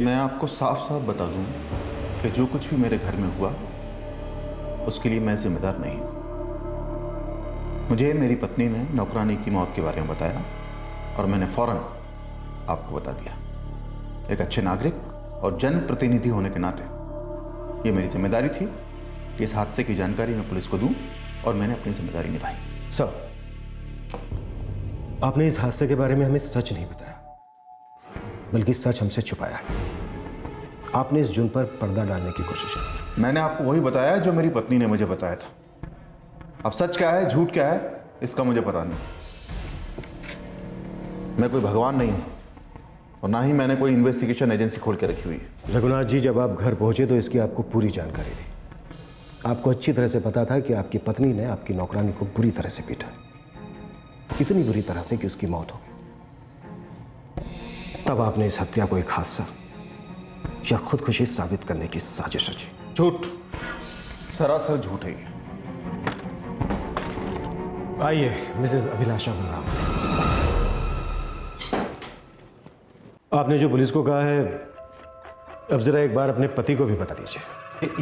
मैं आपको साफ साफ बता दूं कि जो कुछ भी मेरे घर में हुआ उसके लिए मैं जिम्मेदार नहीं हूं। मुझे मेरी पत्नी ने नौकरानी की मौत के बारे में बताया और मैंने फौरन आपको बता दिया। एक अच्छे नागरिक और जनप्रतिनिधि होने के नाते ये मेरी जिम्मेदारी थी कि इस हादसे की जानकारी मैं पुलिस को दूं और मैंने अपनी जिम्मेदारी निभाई। सर, आपने इस हादसे के बारे में हमें सच नहीं बताया, बल्कि सच हमसे छुपाया है। आपने इस जुर्म पर पर्दा डालने की कोशिश की। मैंने आपको वही बताया जो मेरी पत्नी ने मुझे बताया था। अब सच क्या है झूठ क्या है इसका मुझे पता नहीं। मैं कोई भगवान नहीं हूं और ना ही मैंने कोई इन्वेस्टिगेशन एजेंसी खोल के रखी हुई है। रघुनाथ जी, जब आप घर पहुंचे तो इसकी आपको पूरी जानकारी थी। आपको अच्छी तरह से पता था कि आपकी पत्नी ने आपकी नौकरानी को बुरी तरह से पीटा, इतनी बुरी तरह से कि उसकी मौत हो गई। तब आपने इस हत्या को एक हादसा या खुदकुशी साबित करने की साजिश रची। झूठ, सरासर झूठ है ये। आइए, मिसेस अभिलाषा बलराम, आपने जो पुलिस को कहा है, अब जरा एक बार अपने पति को भी बता दीजिए।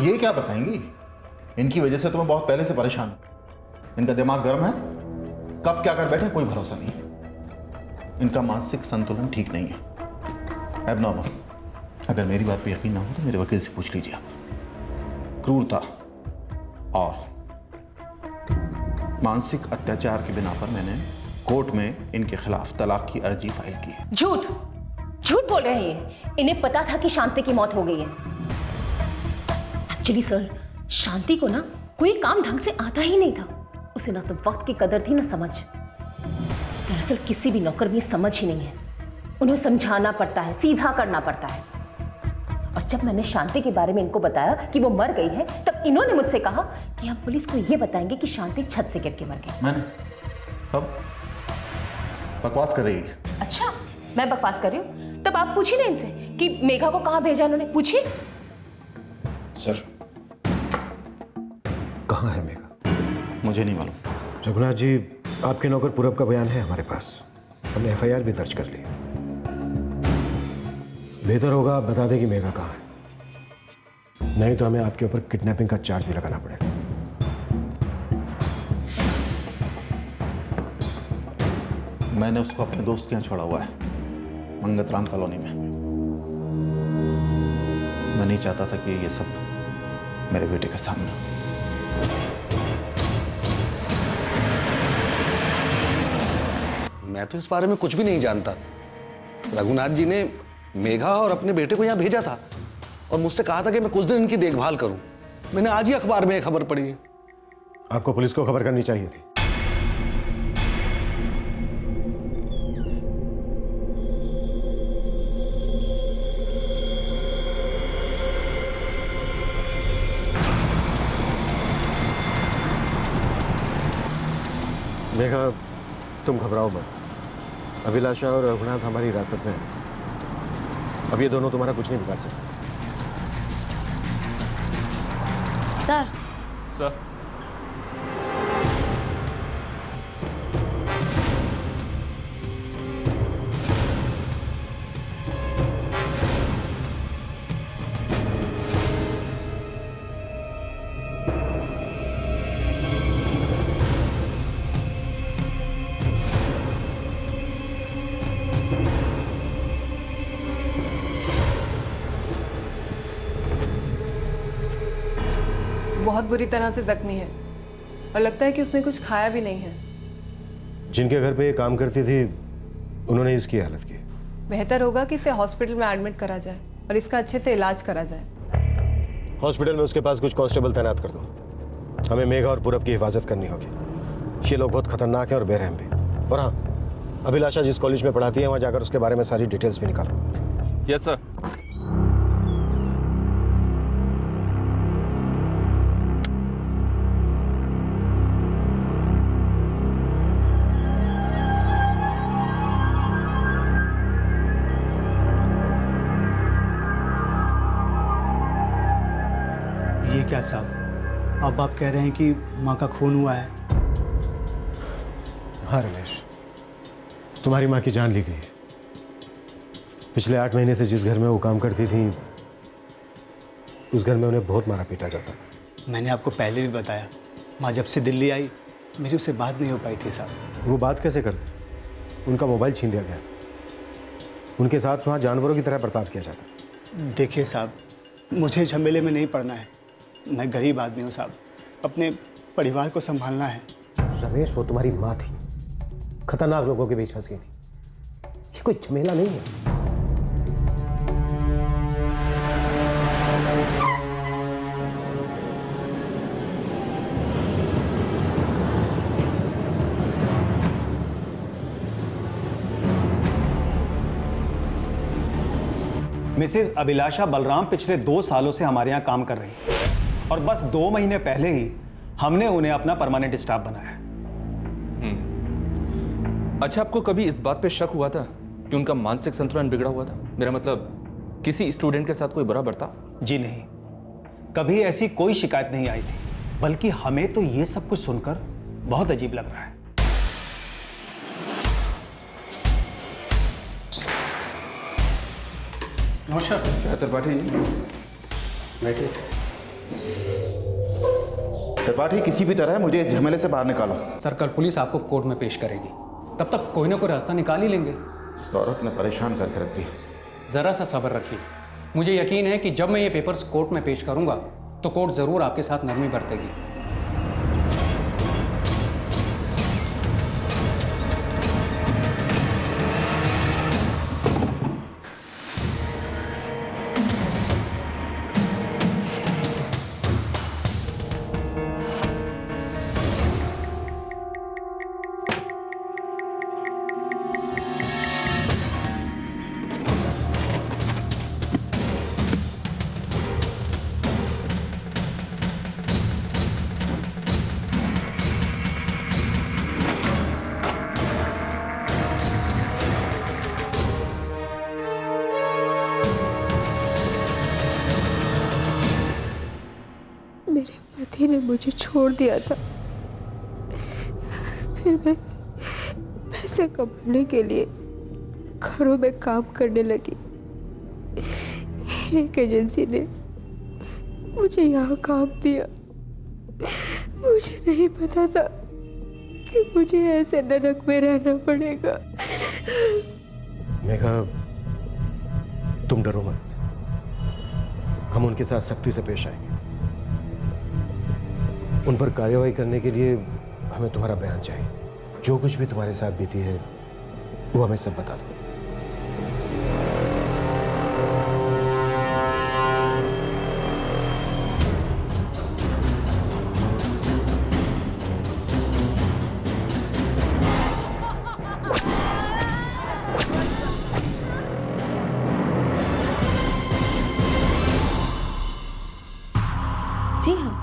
ये क्या बताएंगी? इनकी वजह से तो मैं बहुत पहले से परेशान हूं। इनका दिमाग गर्म है, कब क्या कर बैठे कोई भरोसा नहीं। इनका मानसिक संतुलन ठीक नहीं है, एबनॉर्मल। अगर मेरी बात पे यकीन ना हो तो मेरे वकील से पूछ लीजिए। क्रूरता और मानसिक अत्याचार के बिना पर मैंने कोर्ट में इनके खिलाफ तलाक की अर्जी फाइल की है। झूठ झूठ बोल रहे हैं। इन्हें पता था कि शांति की मौत हो गई है। एक्चुअली सर, शांति को ना कोई काम ढंग से आता ही नहीं था। उसे ना तो वक्त की कदर थी ना समझ। दरअसल किसी भी नौकर में ये समझ ही नहीं है। उन्हें समझाना पड़ता है, सीधा करना पड़ता है। और जब मैंने शांति के बारे में इनको बताया कि वो मर गई है, तब इन्होंने मुझसे कहा कि हम पुलिस को ये बताएंगे कि शांति छत से गिर के मर गई। मैंने कब? बकवास कर रही है। अच्छा, मैं बकवास कर रही हूँ? तब आप पूछिए ना इनसे कि मेघा को कहाँ भेजा इन्होंने। पूछिए। सर, कहाँ है मेघा? मुझे नहीं मालूम। रघुनाथ जी, आपके नौकर पूरब का बयान है हमारे पास। हमने एफआईआर भी दर्ज कर ली। बेहतर होगा आप बता दें कि मेघा कहाँ है, नहीं तो हमें आपके ऊपर किडनैपिंग का चार्ज भी लगाना पड़ेगा। मैंने उसको अपने दोस्त के यहाँ छोड़ा हुआ है, मंगतराम कॉलोनी में। मैं नहीं चाहता था कि ये सब मेरे बेटे के सामने। मैं तो इस बारे में कुछ भी नहीं जानता। रघुनाथ जी ने मेघा और अपने बेटे को यहाँ भेजा था और मुझसे कहा था कि मैं कुछ दिन इनकी देखभाल करूं। मैंने आज ही अखबार में खबर पढ़ी है। आपको पुलिस को खबर करनी चाहिए थी। मेघा, तुम घबराओ मत। अभिलाषा और रघुनाथ हमारी हिरासत में हैं। अब ये दोनों तुम्हारा कुछ नहीं बिगाड़ सकते। सर। सर, बहुत बुरी तरह से जख्मी है और लगता है कि उसने कुछ खाया भी नहीं है। जिनके घर पे ये काम करती थी उन्होंने इसकी हालत की। बेहतर होगा कि इसे हॉस्पिटल में एडमिट करा जाए और इसका अच्छे से इलाज करा जाए। हॉस्पिटल में उसके पास कुछ कांस्टेबल तैनात कर दो। हमें मेघा और पूरब की हिफाजत करनी होगी। ये लोग बहुत खतरनाक हैं और बेरहम भी। और हाँ, अभिलाषा जिस कॉलेज में पढ़ाती है वहाँ जाकर उसके बारे में सारी डिटेल्स भी निकालो। Yes sir. ये क्या साहब, अब आप कह रहे हैं कि माँ का खून हुआ है? हाँ रमेश, तुम्हारी माँ की जान ली गई है। पिछले 8 महीने से जिस घर में वो काम करती थी उस घर में उन्हें बहुत मारा पीटा जाता था। मैंने आपको पहले भी बताया, माँ जब से दिल्ली आई मेरी उससे बात नहीं हो पाई थी साहब। वो बात कैसे करते? उनका मोबाइल छीन लिया गया था। उनके साथ वहाँ जानवरों की तरह बर्ताव किया जाता। देखिए साहब, मुझे झमेले में नहीं पड़ना है। मैं गरीब आदमी हूँ साहब, अपने परिवार को संभालना है। रमेश, वो तुम्हारी माँ थी, खतरनाक लोगों के बीच फंस गई थी। ये कोई झमेला नहीं है। मिसेज अभिलाषा बलराम पिछले 2 सालों से हमारे यहाँ काम कर रही है और बस 2 महीने पहले ही हमने उन्हें अपना परमानेंट स्टाफ बनाया है। अच्छा, आपको कभी इस बात पे शक हुआ था कि उनका मानसिक संतुलन बिगड़ा हुआ था? मेरा मतलब किसी स्टूडेंट के साथ कोई बुरा बर्ताव? जी नहीं, कभी ऐसी कोई शिकायत नहीं आई थी, बल्कि हमें तो ये सब कुछ सुनकर बहुत अजीब लग रहा है। नमस्कार। क्या त्रिपाठी बैठिए। त्रिपाठी, किसी भी तरह मुझे इस झमेले से बाहर निकालो। सर, कल पुलिस आपको कोर्ट में पेश करेगी, तब तक कोई ना कोई रास्ता निकाल ही लेंगे। इस औरत ने परेशान करके रख दिया। ज़रा सा सब्र रखिए। मुझे यकीन है कि जब मैं ये पेपर्स कोर्ट में पेश करूंगा तो कोर्ट ज़रूर आपके साथ नरमी बरतेगी। मेरे पति ने मुझे छोड़ दिया था, फिर मैं पैसे कमाने के लिए घरों में काम करने लगी। एक एजेंसी ने मुझे यहाँ काम दिया। मुझे नहीं पता था कि मुझे ऐसे नरक में रहना पड़ेगा। मेघा, तुम डरो मत, हम उनके साथ सख्ती से पेश आएंगे। उन पर कार्रवाई करने के लिए हमें तुम्हारा बयान चाहिए। जो कुछ भी तुम्हारे साथ बीती है वो हमें सब बता दो। जी हाँ,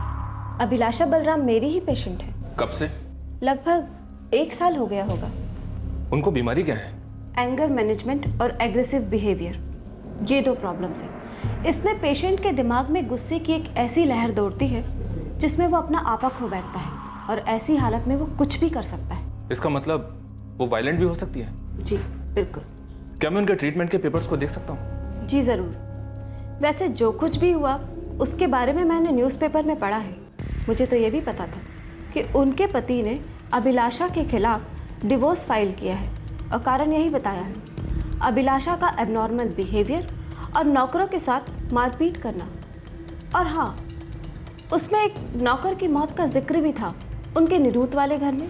अभिलाषा बलराम मेरी ही पेशेंट है। कब से? लगभग 1 साल हो गया होगा। उनको बीमारी क्या है? एंगर मैनेजमेंट और एग्रेसिव बिहेवियर, ये 2 प्रॉब्लम्स हैं। इसमें पेशेंट के दिमाग में गुस्से की एक ऐसी लहर दौड़ती है जिसमें वो अपना आपा खो बैठता है और ऐसी हालत में वो कुछ भी कर सकता है। इसका मतलब वो वायलेंट भी हो सकती है? जी बिल्कुल। क्या मैं उनके ट्रीटमेंट के पेपर्स को देख सकता हूँ? जी ज़रूर। वैसे जो कुछ भी हुआ उसके बारे में मैंने न्यूज़पेपर में पढ़ा है। मुझे तो ये भी पता था कि उनके पति ने अभिलाषा के खिलाफ डिवोर्स फाइल किया है और कारण यही बताया है, अभिलाषा का एबनॉर्मल बिहेवियर और नौकरों के साथ मारपीट करना। और हाँ, उसमें एक नौकर की मौत का जिक्र भी था उनके निरूत वाले घर में।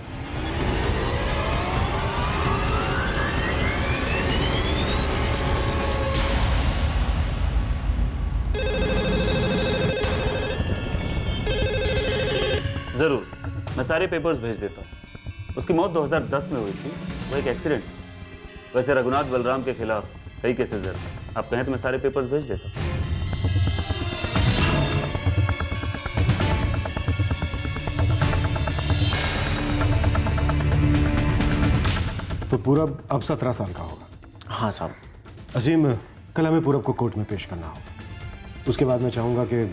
ज़रूर, मैं सारे पेपर्स भेज देता हूँ। उसकी मौत 2010 में हुई थी, वो एक एक्सीडेंट था। वैसे रघुनाथ बलराम के खिलाफ कई केसेस हैं। आप कहें तो मैं सारे पेपर्स भेज देता हूँ। तो पूरब अब 17 साल का होगा। हाँ साहब। अजीम, कल हमें पूरब को कोर्ट में पेश करना होगा। उसके बाद मैं चाहूँगा कि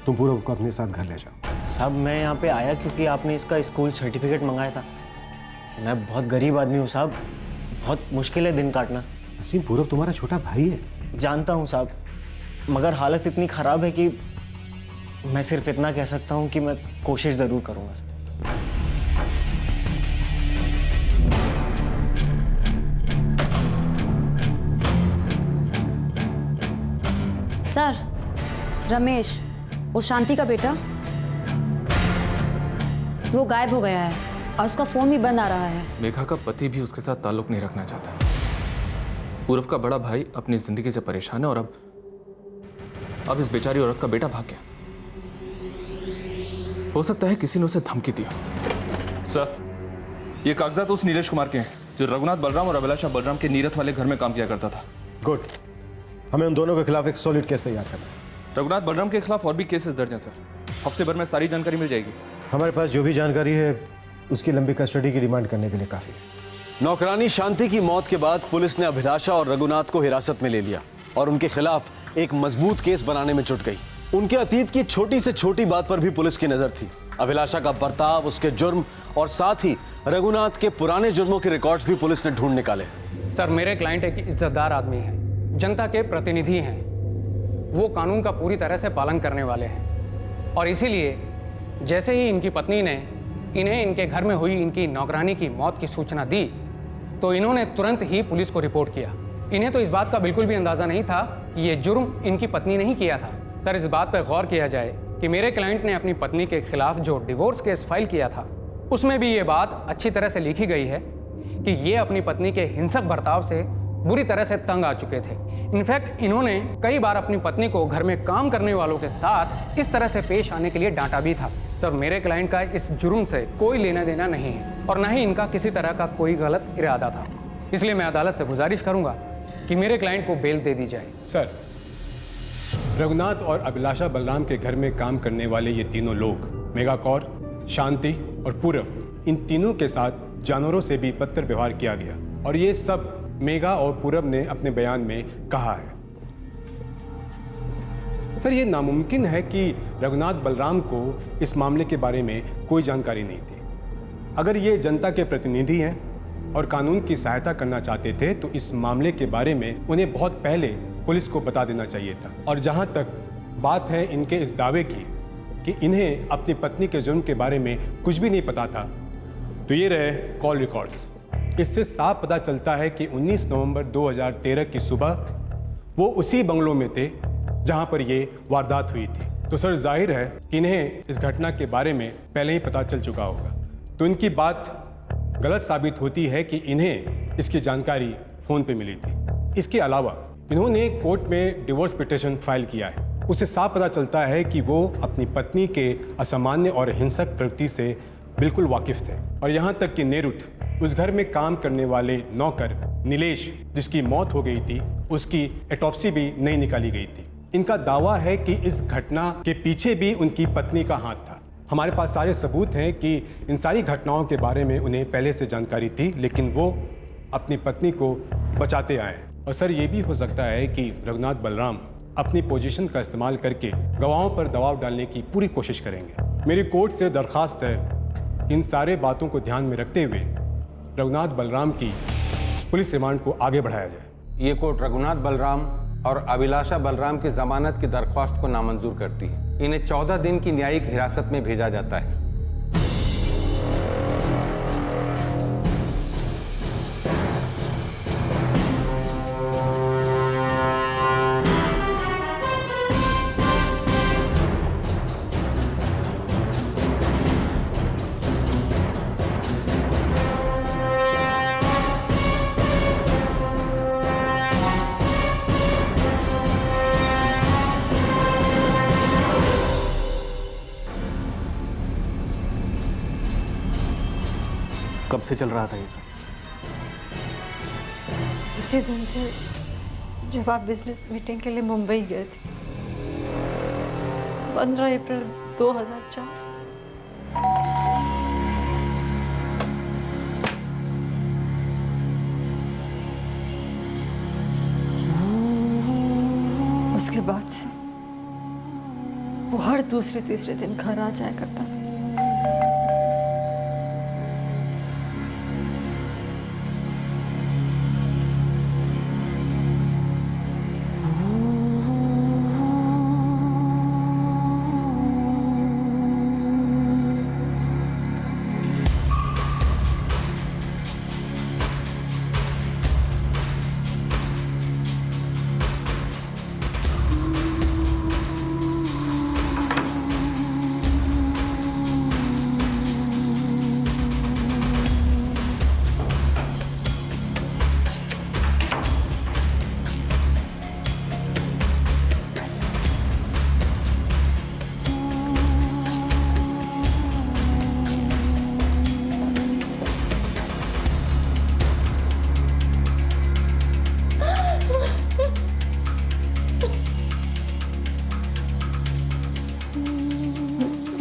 तुम पूरब को अपने साथ घर ले जाओ। साहब, मैं यहाँ पे आया क्योंकि आपने इसका स्कूल सर्टिफिकेट मंगाया था। मैं बहुत गरीब आदमी हूँ साहब, बहुत मुश्किल है दिन काटना। वसीम, पूरब तुम्हारा छोटा भाई है। जानता हूँ साहब, मगर हालत इतनी ख़राब है कि मैं सिर्फ इतना कह सकता हूँ कि मैं कोशिश ज़रूर करूँगा सर। सर, रमेश, वो शांति का बेटा, वो गायब हो गया है और उसका फ़ोन भी बंद आ रहा है। मेघा का पति भी उसके साथ ताल्लुक नहीं रखना चाहता। पूरब का बड़ा भाई अपनी जिंदगी से परेशान है और अब इस बेचारी औरत का बेटा भाग गया। हो सकता है किसी ने उसे धमकी दी हो। सर, ये कागजात उस नीलेश कुमार के हैं जो रघुनाथ बलराम और अभिलाषा बलराम के नीरथ वाले घर में काम किया करता था। गुड, हमें उन दोनों के खिलाफ एक सॉलिड केस तैयार करना है। रघुनाथ बलराम के खिलाफ और भी केसेस दर्ज हैं सर। हफ्ते भर में सारी जानकारी मिल जाएगी। हमारे पास जो भी जानकारी है उसकी लंबी कस्टडी की डिमांड करने के लिए काफ़ी। नौकरानी शांति की मौत के बाद पुलिस ने अभिलाषा और रघुनाथ को हिरासत में ले लिया और उनके खिलाफ एक मजबूत केस बनाने में जुट गई। उनके अतीत की छोटी से छोटी बात पर भी पुलिस की नजर थी। अभिलाषा का बर्ताव, उसके जुर्म और साथ ही रघुनाथ के पुराने जुर्मों के रिकॉर्ड्स भी पुलिस ने ढूंढ निकाले। सर, मेरे क्लाइंट एक इज्जतदार आदमी हैं, जनता के प्रतिनिधि हैं, वो कानून का पूरी तरह से पालन करने वाले हैं और इसीलिए जैसे ही इनकी पत्नी ने इन्हें इनके घर में हुई इनकी नौकरानी की मौत की सूचना दी तो इन्होंने तुरंत ही पुलिस को रिपोर्ट किया। इन्हें तो इस बात का बिल्कुल भी अंदाजा नहीं था कि ये जुर्म इनकी पत्नी ने ही किया था। सर, इस बात पर गौर किया जाए कि मेरे क्लाइंट ने अपनी पत्नी के खिलाफ जो डिवोर्स केस फाइल किया था उसमें भी ये बात अच्छी तरह से लिखी गई है कि ये अपनी पत्नी के हिंसक बर्ताव से बुरी तरह से तंग आ चुके थे। इनफैक्ट इन्होंने कई बार अपनी पत्नी को घर में काम करने वालों के साथ इस तरह से पेश आने के लिए डांटा भी था। सर, मेरे क्लाइंट का इस जुर्म से कोई लेना देना नहीं है और न ही इनका किसी तरह का कोई गलत इरादा था। इसलिए मैं अदालत से गुजारिश करूंगा कि मेरे क्लाइंट को बेल दे दी जाए। सर, रघुनाथ और अभिलाषा बलराम के घर में काम करने वाले ये तीनों लोग, मेघा कौर, शांति और पूरब, इन तीनों के साथ जानवरों से भी बदतर व्यवहार किया गया और ये सब मेघा और पूरब ने अपने बयान में कहा है। सर, ये नामुमकिन है कि रघुनाथ बलराम को इस मामले के बारे में कोई जानकारी नहीं थी। अगर ये जनता के प्रतिनिधि हैं और कानून की सहायता करना चाहते थे तो इस मामले के बारे में उन्हें बहुत पहले पुलिस को बता देना चाहिए था। और जहां तक बात है इनके इस दावे की कि इन्हें अपनी पत्नी के जुर्म के बारे में कुछ भी नहीं पता था, तो ये रहे कॉल रिकॉर्ड्स। इससे साफ पता चलता है कि 19 नवंबर 2013 की सुबह वो उसी बंगलों में थे जहां पर ये वारदात हुई थी। तो सर, जाहिर है कि इन्हें इस घटना के बारे में पहले ही पता चल चुका होगा। तो इनकी बात गलत साबित होती है कि इन्हें इसकी जानकारी फ़ोन पे मिली थी। इसके अलावा इन्होंने कोर्ट में डिवोर्स पिटीशन फाइल किया है। उससे साफ पता चलता है कि वो अपनी पत्नी के असामान्य और हिंसक प्रवृत्ति से बिल्कुल वाकिफ थे। और यहाँ तक कि नेरुथ, उस घर में काम करने वाले नौकर नीलेश, जिसकी मौत हो गई थी, उसकी ऑटोप्सी भी नहीं निकाली गई थी। इनका दावा है कि इस घटना के पीछे भी उनकी पत्नी का हाथ था। हमारे पास सारे सबूत हैं कि इन सारी घटनाओं के बारे में उन्हें पहले से जानकारी थी, लेकिन वो अपनी पत्नी को बचाते आए। और सर, ये भी हो सकता है कि रघुनाथ बलराम अपनी पोजीशन का इस्तेमाल करके गवाहों पर दबाव डालने की पूरी कोशिश करेंगे। मेरी कोर्ट से दरख्वास्त है, इन सारे बातों को ध्यान में रखते हुए रघुनाथ बलराम की पुलिस रिमांड को आगे बढ़ाया जाए। ये कोर्ट रघुनाथ बलराम और अभिलाषा बलराम की जमानत की दरख्वास्त को नामंजूर करती है। इन्हें 14 दिन की न्यायिक हिरासत में भेजा जाता है। कब से चल रहा था ये सब? उसी दिन से जब आप बिजनेस मीटिंग के लिए मुंबई गए थे, 15 अप्रैल 2004। उसके बाद से वो हर दूसरे तीसरे दिन घर आ जाया करता था।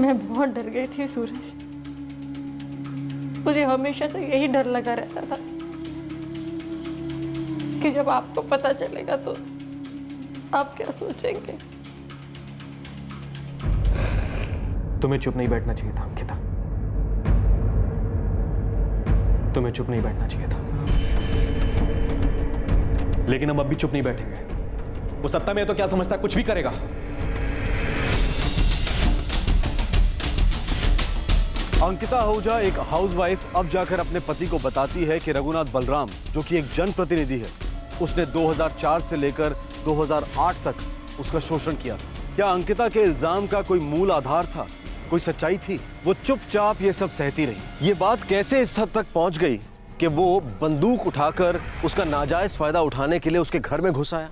मैं बहुत डर गई थी सूरज। मुझे हमेशा से यही डर लगा रहता था कि जब आपको पता चलेगा तो आप क्या सोचेंगे। तुम्हें चुप नहीं बैठना चाहिए था अंकिता, तुम्हें चुप नहीं बैठना चाहिए था। लेकिन हम अब भी चुप नहीं बैठेंगे। वो सत्ता में है तो क्या समझता है कुछ भी करेगा। अंकिता आहूजा एक हाउसवाइफ अब जाकर अपने पति को बताती है कि रघुनाथ बलराम, जो कि एक जनप्रतिनिधि है, उसने 2004 से लेकर 2008 तक उसका शोषण किया था। क्या अंकिता के इल्जाम का कोई मूल आधार था, कोई सच्चाई थी? वो चुपचाप ये सब सहती रही। ये बात कैसे इस हद तक पहुंच गई कि वो बंदूक उठाकर उसका नाजायज फायदा उठाने के लिए उसके घर में घुस आया?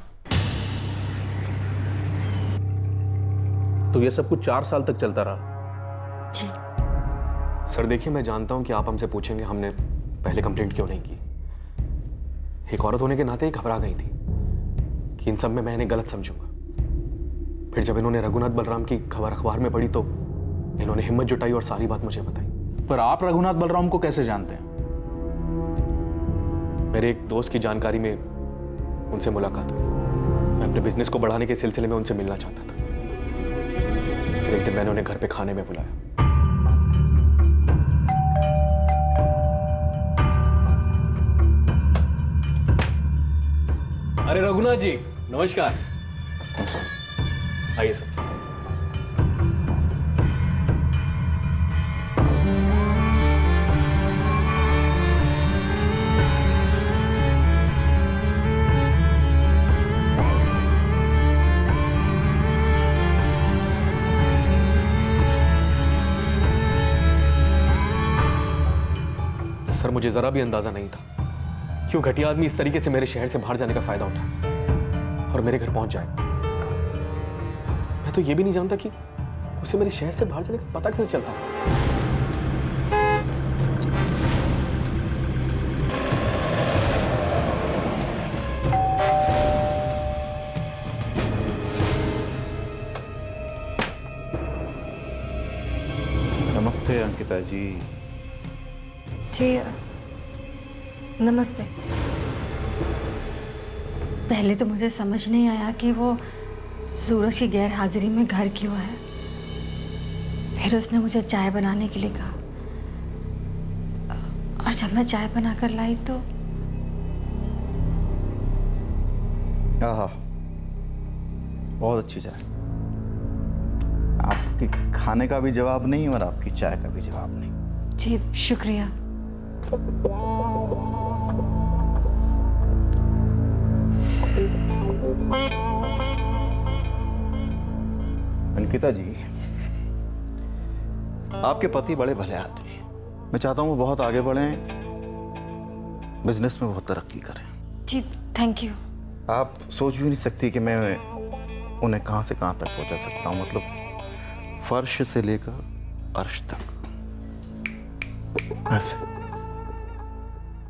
तो ये सब कुछ 4 साल तक चलता रहा। जी सर देखिए, मैं जानता हूं कि आप हमसे पूछेंगे हमने पहले कंप्लेंट क्यों नहीं की। एक औरत होने के नाते ही घबरा गई थी कि इन सब में मैं इन्हें गलत समझूंगा। फिर जब इन्होंने रघुनाथ बलराम की खबर अखबार में पढ़ी तो इन्होंने हिम्मत जुटाई और सारी बात मुझे बताई। पर आप रघुनाथ बलराम को कैसे जानते हैं? मेरे एक दोस्त की जानकारी में उनसे मुलाकात हुई। मैं अपने बिजनेस को बढ़ाने के सिलसिले में उनसे मिलना चाहता था। एक दिन मैंने उन्हें घर पे खाने में बुलाया। अरे रघुनाथ जी, नमस्कार। आइए सर। सर मुझे जरा भी अंदाजा नहीं था क्यों घटिया आदमी इस तरीके से मेरे शहर से बाहर जाने का फायदा उठाए और मेरे घर पहुंच जाए। मैं तो ये भी नहीं जानता कि उसे मेरे शहर से बाहर जाने का पता कैसे चलता। नमस्ते अंकिता जी। जी नमस्ते। पहले तो मुझे समझ नहीं आया कि वो सूरज की गैर हाजिरी में घर क्यों है। फिर उसने मुझे चाय बनाने के लिए कहा और जब मैं चाय बनाकर लाई तो आहा, बहुत अच्छी चाय। आपके खाने का भी जवाब नहीं और आपकी चाय का भी जवाब नहीं। जी शुक्रिया। अंकिता जी, आपके पति बड़े भले आदमी। मैं चाहता हूं वो बहुत आगे बढ़ें, बिजनेस में बहुत तरक्की करें। जी थैंक यू। आप सोच भी नहीं सकती कि मैं उन्हें कहां से कहां तक पहुंचा सकता हूं। मतलब फर्श से लेकर अर्श तक। ऐसे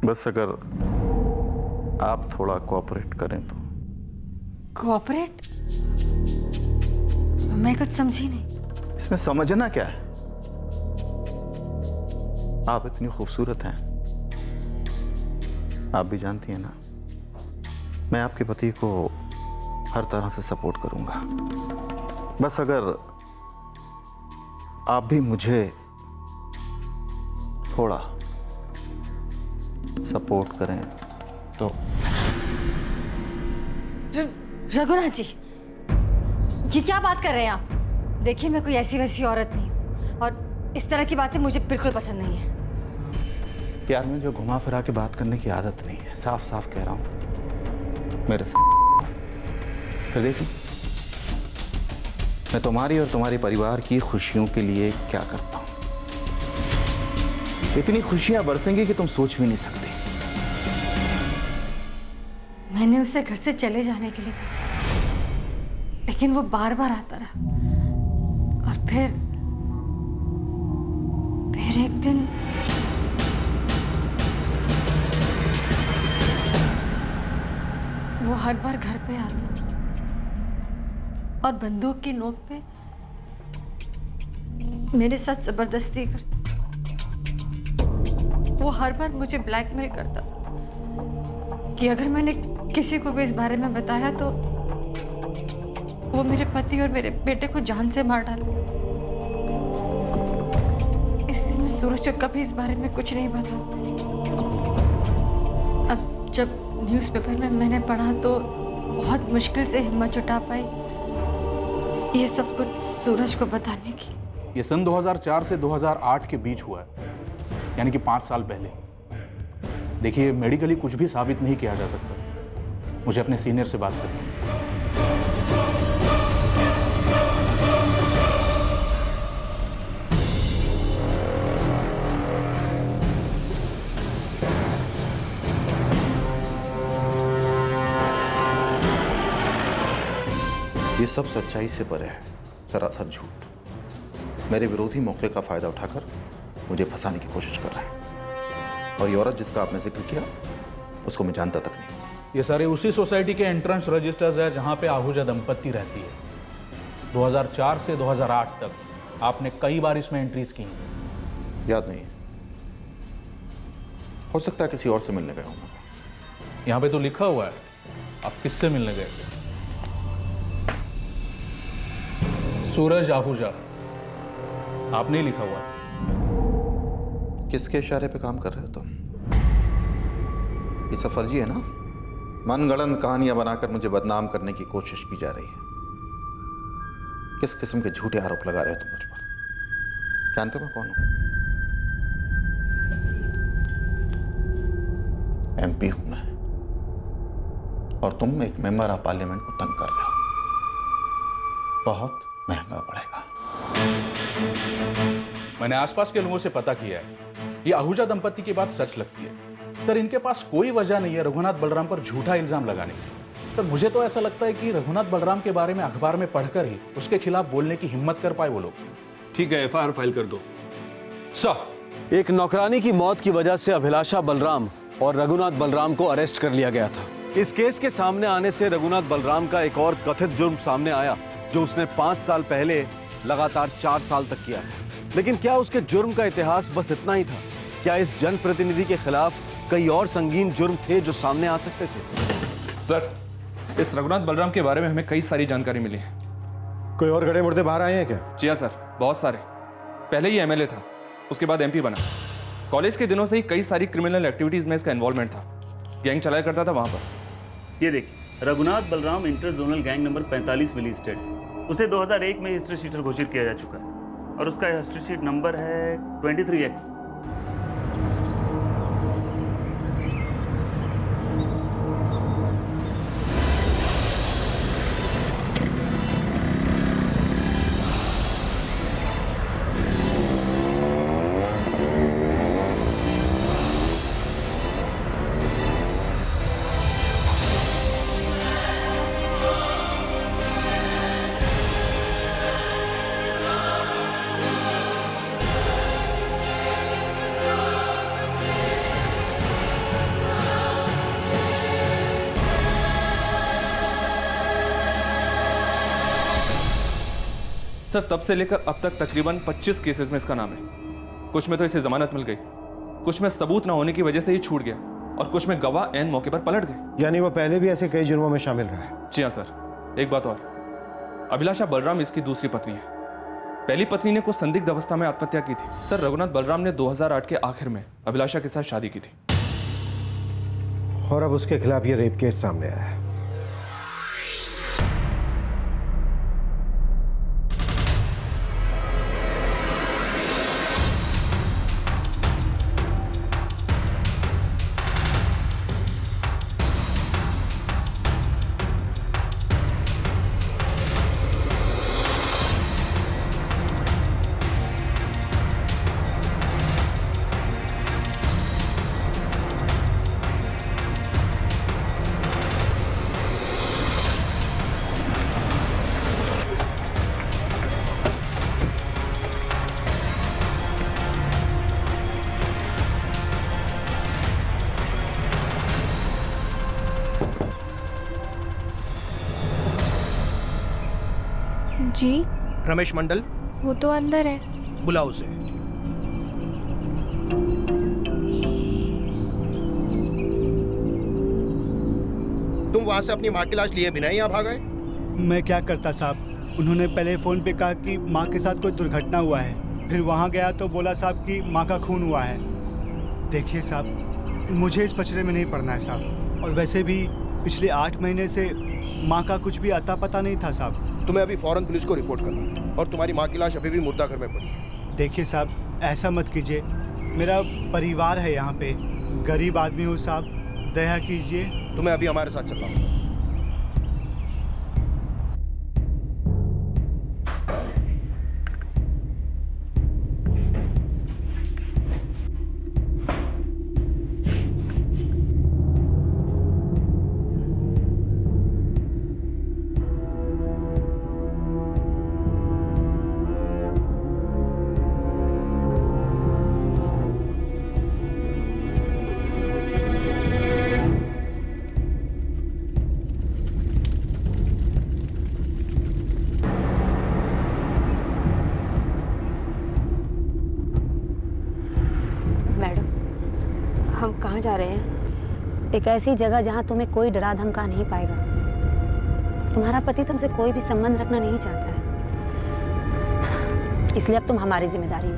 बस अगर आप थोड़ा कोऑपरेट करें तो। कोऑपरेट? मैं कुछ समझी नहीं। इसमें समझना क्या है? आप इतनी खूबसूरत हैं, आप भी जानती हैं ना। मैं आपके पति को हर तरह से सपोर्ट करूंगा। बस अगर आप भी मुझे थोड़ा सपोर्ट करें तो। रघुनाथ जी, ये क्या बात कर रहे हैं आप? देखिए मैं कोई ऐसी वैसी औरत नहीं हूँ और इस तरह की बातें मुझे बिल्कुल पसंद नहीं है। यार मुझे घुमा फिरा के बात करने की आदत नहीं है, साफ साफ कह रहा हूं। मेरे फिर देखिए, मैं तुम्हारी और तुम्हारे परिवार की खुशियों के लिए क्या करता हूं। इतनी खुशियां बरसेंगी कि तुम सोच भी नहीं सकते। मैंने उसे घर से चले जाने के लिए कहा, लेकिन वो बार बार आता रहा। और फिर एक दिन वो हर बार घर पे आता और बंदूक की नोक पे मेरे साथ जबरदस्ती करता। वो हर बार मुझे ब्लैकमेल करता था कि अगर मैंने किसी को भी इस बारे में बताया तो वो मेरे पति और मेरे बेटे को जान से मार डाले। इसलिए मैं सूरज को कभी इस बारे में कुछ नहीं बताया। अब जब न्यूज़पेपर में मैंने पढ़ा तो बहुत मुश्किल से हिम्मत जुटा पाई ये सब कुछ सूरज को बताने की। ये सन 2004 से 2008 के बीच हुआ है, यानी कि 5 साल पहले। देखिए, मेडिकली कुछ भी साबित नहीं किया जा सकता। मुझे अपने सीनियर से बात करनी है। ये सब सच्चाई से परे है, सरासर झूठ। मेरे विरोधी मौके का फायदा उठाकर मुझे फंसाने की कोशिश कर रहे हैं। और ये औरत जिसका आपने जिक्र किया, उसको मैं जानता तक नहीं। ये सारे उसी सोसाइटी के एंट्रेंस रजिस्टर्स है जहाँ पे आहूजा दंपत्ति रहती है। 2004 से 2008 तक आपने कई बार इसमें एंट्रीज की हैं। याद नहीं। हो सकता है किसी और से मिलने गया हूँ। यहाँ पे तो लिखा हुआ है, आप किससे मिलने गए थे? सूरज आहूजा, आपने ही लिखा हुआ है। किसके इशारे पे काम कर रहे हो तुम? ये सब फर्जी है ना? मनगढ़ंत कहानियां बनाकर मुझे बदनाम करने की कोशिश की जा रही है। किस किस्म के झूठे आरोप लगा रहे हो तुम मुझ पर? जानते हो मैं कौन हूं? MP हूं मैं, और तुम एक मेंबर ऑफ पार्लियामेंट को तंग कर रहे हो। बहुत महंगा पड़ेगा। मैंने आसपास के लोगों से पता किया है, ये आहूजा दंपत्ति की बात सच लगती है। सर, इनके पास कोई वजह नहीं है रघुनाथ बलराम पर झूठा इल्जाम लगाने की। सर, मुझे तो ऐसा लगता है कि रघुनाथ बलराम के बारे में अखबार में पढ़कर ही उसके खिलाफ बोलने की हिम्मत कर पाए वो लोग। ठीक है, FIR फाइल कर दो। सर, एक नौकरानी की मौत की वजह से अभिलाषा बलराम और रघुनाथ बलराम को अरेस्ट कर लिया गया था। इस केस के सामने आने से रघुनाथ बलराम का एक और कथित जुर्म सामने आया, जो उसने 5 साल पहले लगातार 4 साल तक किया था। लेकिन क्या उसके जुर्म का इतिहास बस इतना ही था? क्या इस जनप्रतिनिधि के खिलाफ कई और संगीन जुर्म थे जो सामने आ सकते थे? सर, इस रघुनाथ बलराम के बारे में हमें कई सारी जानकारी मिली है। कोई और गड़े मुर्दे बाहर आए हैं क्या? जी हाँ सर, बहुत सारे। पहले ही MLA था, उसके बाद MP बना। कॉलेज के दिनों से ही कई सारी क्रिमिनल एक्टिविटीज में इसका इन्वॉल्वमेंट था। गैंग चलाया करता था वहां पर। ये देखिए, Raghunath Balram inter zonal gang number 45 में लिस्टेड है। उसे 2001 में हिस्ट्री शीटर घोषित किया जा चुका है और उसका हिस्ट्री शीट नंबर है 23X। सर, तब से लेकर अब तक तकरीबन 25 केसेस में इसका नाम है। कुछ में तो इसे जमानत मिल गई, कुछ में सबूत ना होने की वजह से ही छूट गया, और कुछ में गवाह ऐन मौके पर पलट गए। यानी वो पहले भी ऐसे कई जुर्मों में शामिल रहा है? जी हाँ सर। एक बात और, अभिलाषा बलराम इसकी दूसरी पत्नी है। पहली पत्नी ने कुछ संदिग्ध अवस्था में आत्महत्या की थी। सर, रघुनाथ बलराम ने 2008 के आखिर में अभिलाषा के साथ शादी की थी, और अब उसके खिलाफ ये रेप केस सामने आया है। जी, रमेश मंडल। वो तो अंदर है। बुलाओ उसे। तुम वहां से अपनी माँ की लाश लिए बिना ही यहाँ भाग आए? मैं क्या करता साहब, उन्होंने पहले फ़ोन पे कहा कि माँ के साथ कोई दुर्घटना हुआ है, फिर वहाँ गया तो बोला साहब कि माँ का खून हुआ है। देखिए साहब, मुझे इस पचड़े में नहीं पड़ना है साहब, और वैसे भी पिछले 8 महीने से माँ का कुछ भी अता पता नहीं था साहब। तुम्हें अभी फौरन पुलिस को रिपोर्ट करना है, और तुम्हारी माँ की लाश अभी भी मुर्दा घर में पड़ी है। देखिए साहब, ऐसा मत कीजिए, मेरा परिवार है यहाँ पे, गरीब आदमी हूँ साहब, दया कीजिए। तुम्हें अभी हमारे साथ चलना होगा। कहाँ जा रहे हैं? एक ऐसी जगह जहाँ तुम्हें कोई डरा धमका नहीं पाएगा। तुम्हारा पति तुमसे कोई भी संबंध रखना नहीं चाहता है, इसलिए अब तुम हमारी जिम्मेदारी हो।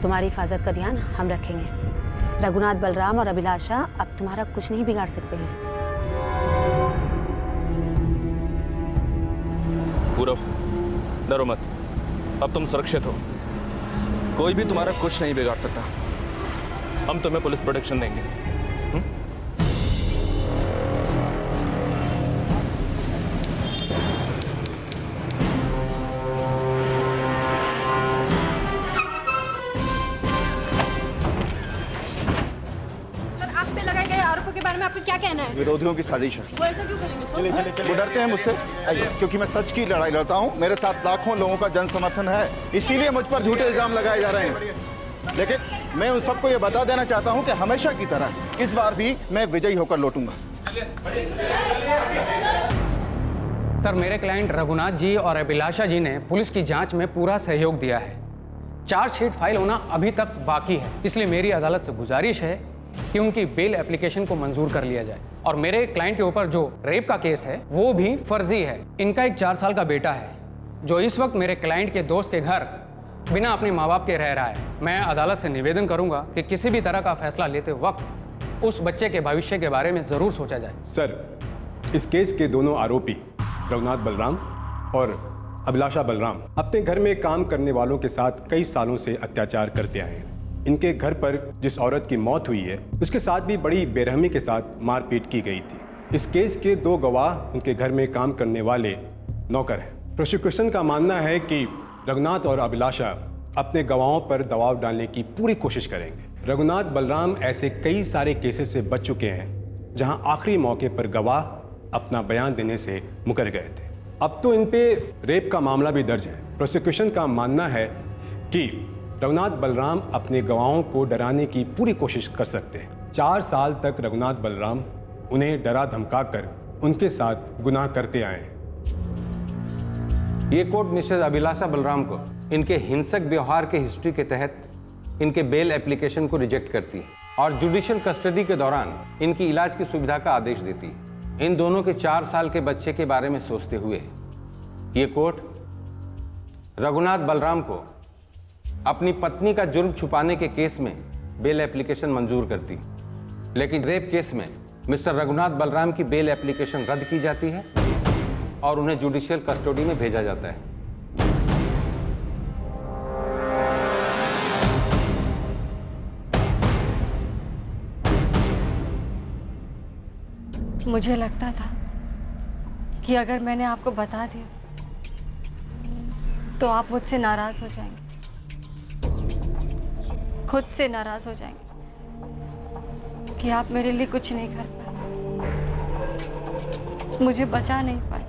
तुम्हारी हिफाजत का ध्यान हम रखेंगे। रघुनाथ, बलराम और अभिलाषा अब तुम्हारा कुछ नहीं बिगाड़ सकते हैं। पूरब, डरो मत, अब तुम सुरक्षित हो। कोई भी तुम्हारा कुछ नहीं बिगाड़ सकता। हम तुम्हें पुलिस प्रोटेक्शन देंगे। सर, आप पे लगाए गए आरोपों के बारे में आपका क्या कहना है? विरोधियों की साजिश है। वो ऐसा क्यों करेंगे सर? वो डरते हैं मुझसे क्योंकि मैं सच की लड़ाई लड़ता हूँ। मेरे साथ लाखों लोगों का जन समर्थन है, इसीलिए मुझ पर झूठे इल्जाम लगाए जा रहे हैं। लेकिन मैं उन सबको ये बता देना चाहता हूँ कि हमेशा की तरह इस बार भी मैं विजयी होकर लौटूंगा। सर, मेरे क्लाइंट रघुनाथ जी और अभिलाषा जी ने पुलिस की जांच में पूरा सहयोग दिया है। चार्जशीट फाइल होना अभी तक बाकी है, इसलिए मेरी अदालत से गुजारिश है कि उनकी बेल एप्लीकेशन को मंजूर कर लिया जाए। और मेरे क्लाइंट के ऊपर जो रेप का केस है वो भी फर्जी है। इनका एक 4 साल का बेटा है जो इस वक्त मेरे क्लाइंट के दोस्त के घर बिना अपने माँ बाप के रह रहा है। मैं अदालत से निवेदन करूंगा कि किसी भी तरह का फैसला लेते वक्त उस बच्चे के भविष्य के बारे में जरूर सोचा जाए। सर, इस केस के दोनों आरोपी रघुनाथ बलराम और अभिलाषा बलराम अपने घर में काम करने वालों के साथ कई सालों से अत्याचार करते आए हैं। इनके घर पर जिस औरत की मौत हुई है उसके साथ भी बड़ी बेरहमी के साथ मारपीट की गई थी। इस केस के 2 गवाह उनके घर में काम करने वाले नौकर हैं। प्रोसिक्यूशन का मानना है कि रघुनाथ और अभिलाषा अपने गवाहों पर दबाव डालने की पूरी कोशिश करेंगे। रघुनाथ बलराम ऐसे कई सारे केसेस से बच चुके हैं जहां आखिरी मौके पर गवाह अपना बयान देने से मुकर गए थे। अब तो इन पे रेप का मामला भी दर्ज है। प्रोसिक्यूशन का मानना है कि रघुनाथ बलराम अपने गवाहों को डराने की पूरी कोशिश कर सकते हैं। 4 साल तक रघुनाथ बलराम उन्हें डरा धमकाकर उनके साथ गुनाह करते आए हैं। ये कोर्ट मिसेज अभिलाषा बलराम को इनके हिंसक व्यवहार के हिस्ट्री के तहत इनके बेल एप्लीकेशन को रिजेक्ट करती है और जुडिशियल कस्टडी के दौरान इनकी इलाज की सुविधा का आदेश देती है। इन दोनों के 4 साल के बच्चे के बारे में सोचते हुए ये कोर्ट रघुनाथ बलराम को अपनी पत्नी का जुर्म छुपाने के केस में बेल एप्लीकेशन मंजूर करती, लेकिन रेप केस में मिस्टर रघुनाथ बलराम की बेल एप्लीकेशन रद्द की जाती है और उन्हें जुडिशियल कस्टडी में भेजा जाता है। मुझे लगता था कि अगर मैंने आपको बता दिया तो आप मुझसे नाराज हो जाएंगे, खुद से नाराज हो जाएंगे कि आप मेरे लिए कुछ नहीं कर पाए, मुझे बचा नहीं पाए।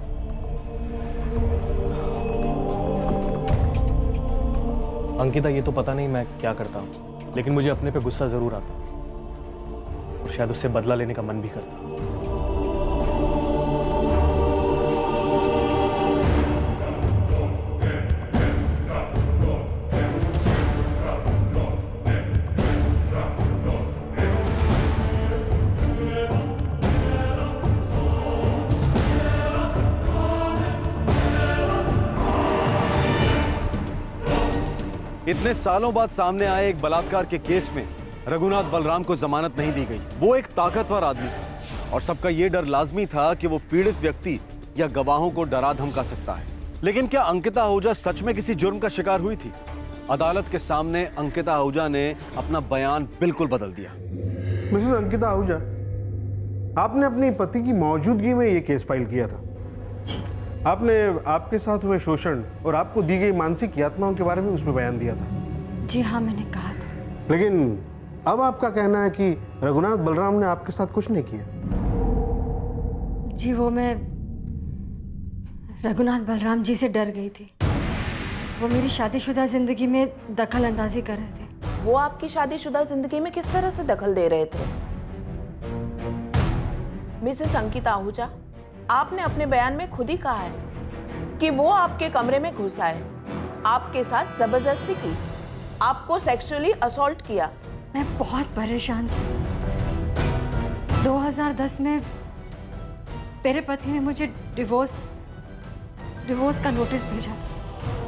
अंकिता, ये तो पता नहीं मैं क्या करता हूँ, लेकिन मुझे अपने पे गुस्सा जरूर आता और शायद उससे बदला लेने का मन भी करता। इतने सालों बाद सामने आए एक बलात्कार के केस में रघुनाथ बलराम को जमानत नहीं दी गई। वो एक ताकतवर आदमी था और सबका ये डर लाजमी था कि वो पीड़ित व्यक्ति या गवाहों को डरा धमका सकता है। लेकिन क्या अंकिता आहूजा सच में किसी जुर्म का शिकार हुई थी? अदालत के सामने अंकिता आहूजा ने अपना बयान बिल्कुल बदल दिया। मिसेस अंकिता आहूजा, आपने अपनी पति की मौजूदगी में ये केस फाइल किया था। आपने आपके साथ हुए शोषण और आपको दी गई मानसिक यातनाओं के बारे में उसमें बयान दिया था। जी हाँ, मैंने कहा था। लेकिन अब आपका कहना है कि रघुनाथ बलराम ने आपके साथ कुछ नहीं किया। जी वो मैं रघुनाथ बलराम जी से डर गई थी। वो मेरी शादीशुदा जिंदगी में दखल अंदाजी कर रहे थे। वो आपकी शादीशुदा जिंदगी में किस तरह से दखल दे रहे थे? मिसेस अंकिता आहूजा, आपने अपने बयान में खुद ही कहा है कि वो आपके कमरे में घुस आए, आपके साथ जबरदस्ती की, आपको सेक्सुअली असॉल्ट किया। मैं बहुत परेशान थी। 2010 में मेरे पति ने मुझे डिवोर्स का नोटिस भेजा था।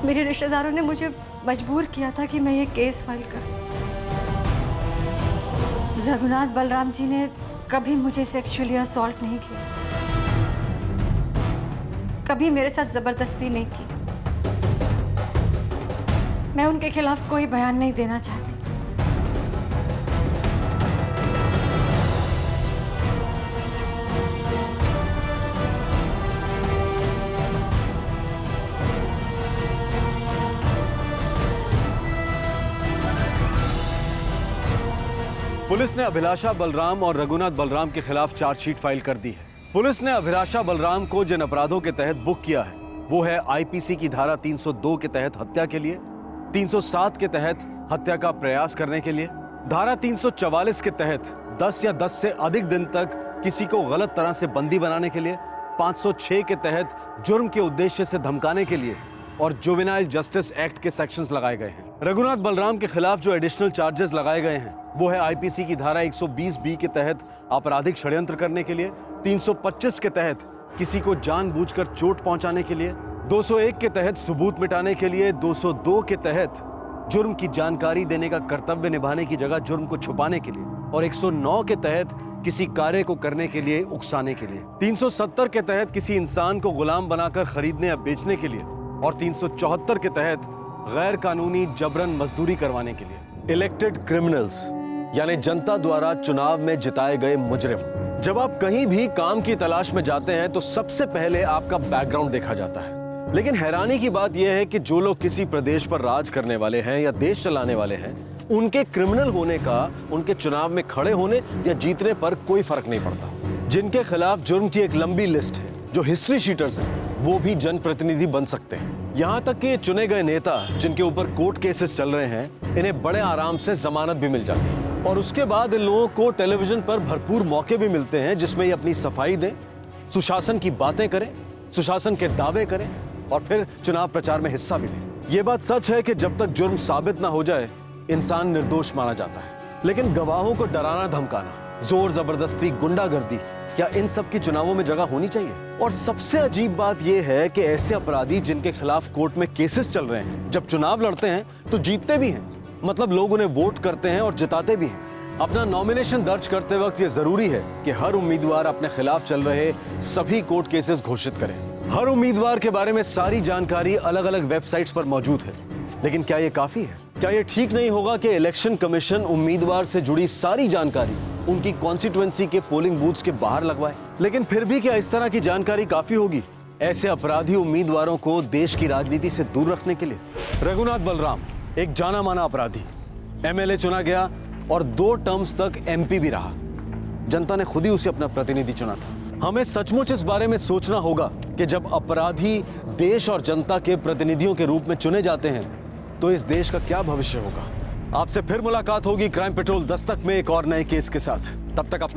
मेरे रिश्तेदारों ने मुझे मजबूर किया था कि मैं ये केस फाइल करूं। रघुनाथ बलराम जी ने कभी मुझे सेक्सुअली असॉल्ट नहीं किया, कभी मेरे साथ जबरदस्ती नहीं की। मैं उनके खिलाफ कोई बयान नहीं देना चाहती। पुलिस ने अभिलाषा बलराम और रघुनाथ बलराम के खिलाफ चार्जशीट फाइल कर दी है। पुलिस ने अभिलाषा बलराम को जिन अपराधों के तहत बुक किया है वो है आईपीसी की धारा 302 के तहत हत्या के लिए, 307 के तहत हत्या का प्रयास करने के लिए, धारा 344 के तहत 10 या 10 से अधिक दिन तक किसी को गलत तरह से बंदी बनाने के लिए, 506 के तहत जुर्म के उद्देश्य से धमकाने के लिए और जुवेनाइल जस्टिस एक्ट के सेक्शंस लगाए गए हैं। रघुनाथ बलराम के खिलाफ जो एडिशनल चार्जेस लगाए गए हैं वो है आईपीसी की धारा 120 के तहत आपराधिक षड्यंत्र करने के लिए, 325 के तहत किसी को जानबूझकर चोट पहुंचाने के लिए, 201 के तहत सबूत मिटाने के लिए, 202 के तहत जुर्म की जानकारी देने का कर्तव्य निभाने की जगह जुर्म को छुपाने के लिए और 109 के तहत किसी कार्य को करने के लिए उकसाने के लिए, 370 के तहत किसी इंसान को गुलाम बनाकर खरीदने या बेचने के लिए और 374 के तहत गैर कानूनी जबरन मजदूरी करवाने के लिए। इलेक्टेड क्रिमिनल्स यानी जनता द्वारा चुनाव में जिताए गए मुजरिम। जब आप कहीं भी काम की तलाश में जाते हैं तो सबसे पहले आपका बैकग्राउंड देखा जाता है। लेकिन हैरानी की बात यह है कि जो लोग किसी प्रदेश पर राज करने वाले हैं या देश चलाने वाले हैं, उनके क्रिमिनल होने का उनके चुनाव में खड़े होने या जीतने पर कोई फर्क नहीं पड़ता। जिनके खिलाफ जुर्म की एक लंबी लिस्ट है, जो हिस्ट्री शीटर्स हैं, वो भी जनप्रतिनिधि बन सकते हैं। यहाँ तक कि चुने गए नेता जिनके ऊपर कोर्ट केसेस चल रहे हैं, इन्हें बड़े आराम से जमानत भी मिल जाती है और उसके बाद इन लोगों को टेलीविजन पर भरपूर मौके भी मिलते हैं जिसमें ये अपनी सफाई दें, सुशासन की बातें करें, सुशासन के दावे करें और फिर चुनाव प्रचार में हिस्सा भी लें। ये बात सच है कि जब तक जुर्म साबित ना हो जाए इंसान निर्दोष माना जाता है। लेकिन गवाहों को डराना धमकाना, जोर जबरदस्ती, गुंडागर्दी, क्या इन सब की चुनावों में जगह होनी चाहिए? और सबसे अजीब बात यह है कि ऐसे अपराधी जिनके खिलाफ कोर्ट में केसेस चल रहे हैं, जब चुनाव लड़ते हैं तो जीतते भी हैं, मतलब लोग उन्हें वोट करते हैं और जिताते भी हैं। अपना नॉमिनेशन दर्ज करते वक्त ये जरूरी है कि हर उम्मीदवार अपने खिलाफ चल रहे सभी कोर्ट केसेस घोषित करें। हर उम्मीदवार के बारे में सारी जानकारी अलग अलग वेबसाइट्स पर मौजूद है। लेकिन क्या ये काफी है? क्या ये ठीक नहीं होगा कि इलेक्शन कमीशन उम्मीदवार से जुड़ी सारी जानकारी उनकी कॉन्स्टिट्यूएंसी के पोलिंग बूथ्स के बाहर लगवाए? लेकिन फिर भी क्या इस तरह की जानकारी काफी होगी ऐसे अपराधी उम्मीदवारों को देश की राजनीति से दूर रखने के लिए? रघुनाथ बलराम एक जाना माना अपराधी, एमएलए चुना गया और 2 टर्म्स तक एमपी भी रहा। जनता ने खुद ही उसे अपना प्रतिनिधि चुना था। हमें सचमुच इस बारे में सोचना होगा कि जब अपराधी देश और जनता के प्रतिनिधियों के रूप में चुने जाते हैं तो इस देश का क्या भविष्य होगा। आपसे फिर मुलाकात होगी क्राइम पेट्रोल दस्तक में एक और नए केस के साथ। तब तक अपना